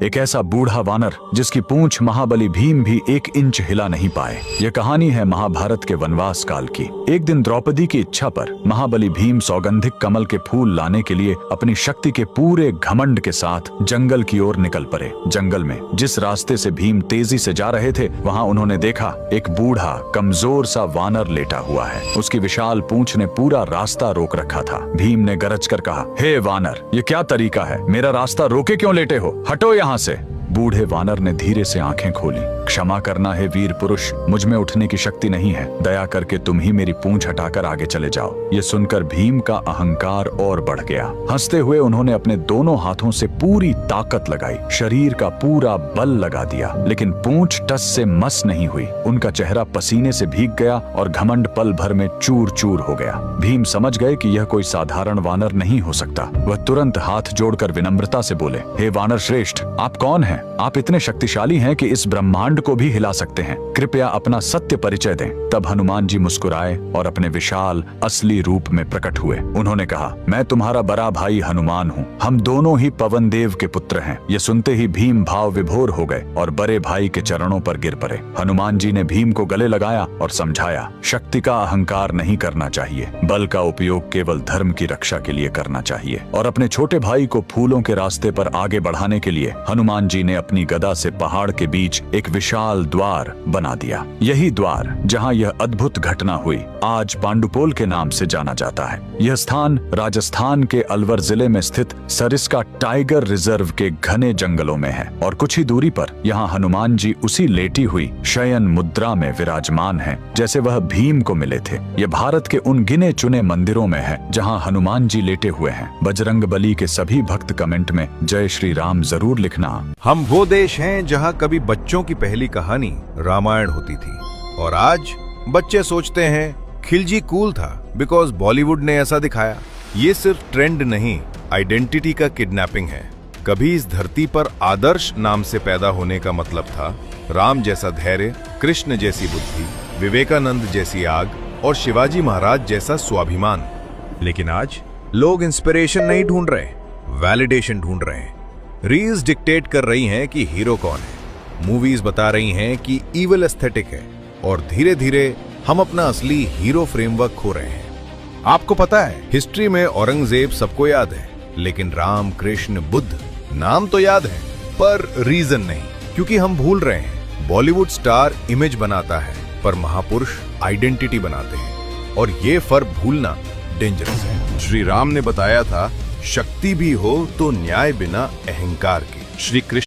एक ऐसा बूढ़ा वानर जिसकी पूंछ महाबली भीम भी 1 इंच हिला नहीं पाए। यह कहानी है महाभारत के वनवास काल की। एक दिन द्रौपदी की इच्छा पर महाबली भीम सौगंधिक कमल के फूल लाने के लिए अपनी शक्ति के पूरे घमंड के साथ जंगल की ओर निकल पड़े। जंगल में जिस रास्ते से भीम तेजी से जा रहे थे, वहाँ उन्होंने देखा एक बूढ़ा कमजोर सा वानर लेटा हुआ है। उसकी विशाल पूंछ ने पूरा रास्ता रोक रखा था। भीम ने गरज कर कहा, हे वानर, ये क्या तरीका है? मेरा रास्ता रोके क्यों लेटे हो? हटो यहाँ से। बूढ़े वानर ने धीरे से आंखें खोली। क्षमा करना है वीर पुरुष, मुझ में उठने की शक्ति नहीं है। दया करके तुम ही मेरी पूंछ हटाकर आगे चले जाओ। ये सुनकर भीम का अहंकार और बढ़ गया। हंसते हुए उन्होंने अपने दोनों हाथों से पूरी ताकत लगाई, शरीर का पूरा बल लगा दिया, लेकिन पूंछ टस से मस नहीं हुई। उनका चेहरा पसीने से भीग गया और घमंड पल भर में चूर चूर हो गया। भीम समझ गए कि यह कोई साधारण वानर नहीं हो सकता। वह तुरंत हाथ जोड़कर विनम्रता से बोले, हे वानर श्रेष्ठ, आप कौन हैं? आप इतने शक्तिशाली हैं कि इस ब्रह्मांड को भी हिला सकते हैं। कृपया अपना सत्य परिचय दें। तब हनुमान जी मुस्कुराए और अपने विशाल असली रूप में प्रकट हुए। उन्होंने कहा, मैं तुम्हारा बड़ा भाई हनुमान हूँ। हम दोनों ही पवन देव के पुत्र हैं। ये सुनते ही भीम भाव विभोर हो गए और बड़े भाई के चरणों पर गिर पड़े। हनुमान जी ने भीम को गले लगाया और समझाया, शक्ति का अहंकार नहीं करना चाहिए। बल का उपयोग केवल धर्म की रक्षा के लिए करना चाहिए। और अपने छोटे भाई को फूलों के रास्ते पर आगे बढ़ाने के लिए हनुमान जी ने अपनी गदा से पहाड़ के बीच एक विशाल द्वार बना दिया। यही द्वार जहां यह अद्भुत घटना हुई आज पांडुपोल के नाम से जाना जाता है। यह स्थान राजस्थान के अलवर जिले में स्थित सरिस्का टाइगर रिजर्व के घने जंगलों में है और कुछ ही दूरी पर यहाँ हनुमान जी उसी लेटी हुई शयन मुद्रा में विराजमान हैं, जैसे वह भीम को मिले थे। यह भारत के उन गिने चुने मंदिरों में है जहाँ हनुमान जी लेटे हुए हैं। बजरंग बली के सभी भक्त कमेंट में जय श्री राम जरूर लिखना। हम वो देश हैं जहां कभी बच्चों की पहली कहानी रामायण होती थी और आज बच्चे सोचते हैं खिलजी कूल था बिकॉज बॉलीवुड ने ऐसा दिखाया। ये सिर्फ ट्रेंड नहीं, आइडेंटिटी का किडनैपिंग है। कभी इस धरती पर आदर्श नाम से पैदा होने का मतलब था राम जैसा धैर्य, कृष्ण जैसी बुद्धि, विवेकानंद जैसी आग और शिवाजी महाराज जैसा स्वाभिमान। लेकिन आज लोग इंस्पिरेशन नहीं ढूंढ रहे, वैलिडेशन ढूंढ रहे हैं। रील्स डिक्टेट कर रही हैं कि हीरो कौन है, मूवीज बता रही हैं कि ईविल एस्थेटिक है और धीरे धीरे हम अपना असली हीरो फ्रेमवर्क खो रहे हैं। आपको पता है, हिस्ट्री में औरंगजेब सबको याद है, लेकिन राम, कृष्ण, बुद्ध नाम तो याद है पर रीजन नहीं, क्योंकि हम भूल रहे हैं बॉलीवुड स्टार इमेज बनाता है पर महापुरुष आइडेंटिटी बनाते हैं और ये फर्क भूलना डेंजरस है। श्री राम ने बताया था, शक्ति भी हो तो न्याय बिना अहंकार के। श्री कृष्ण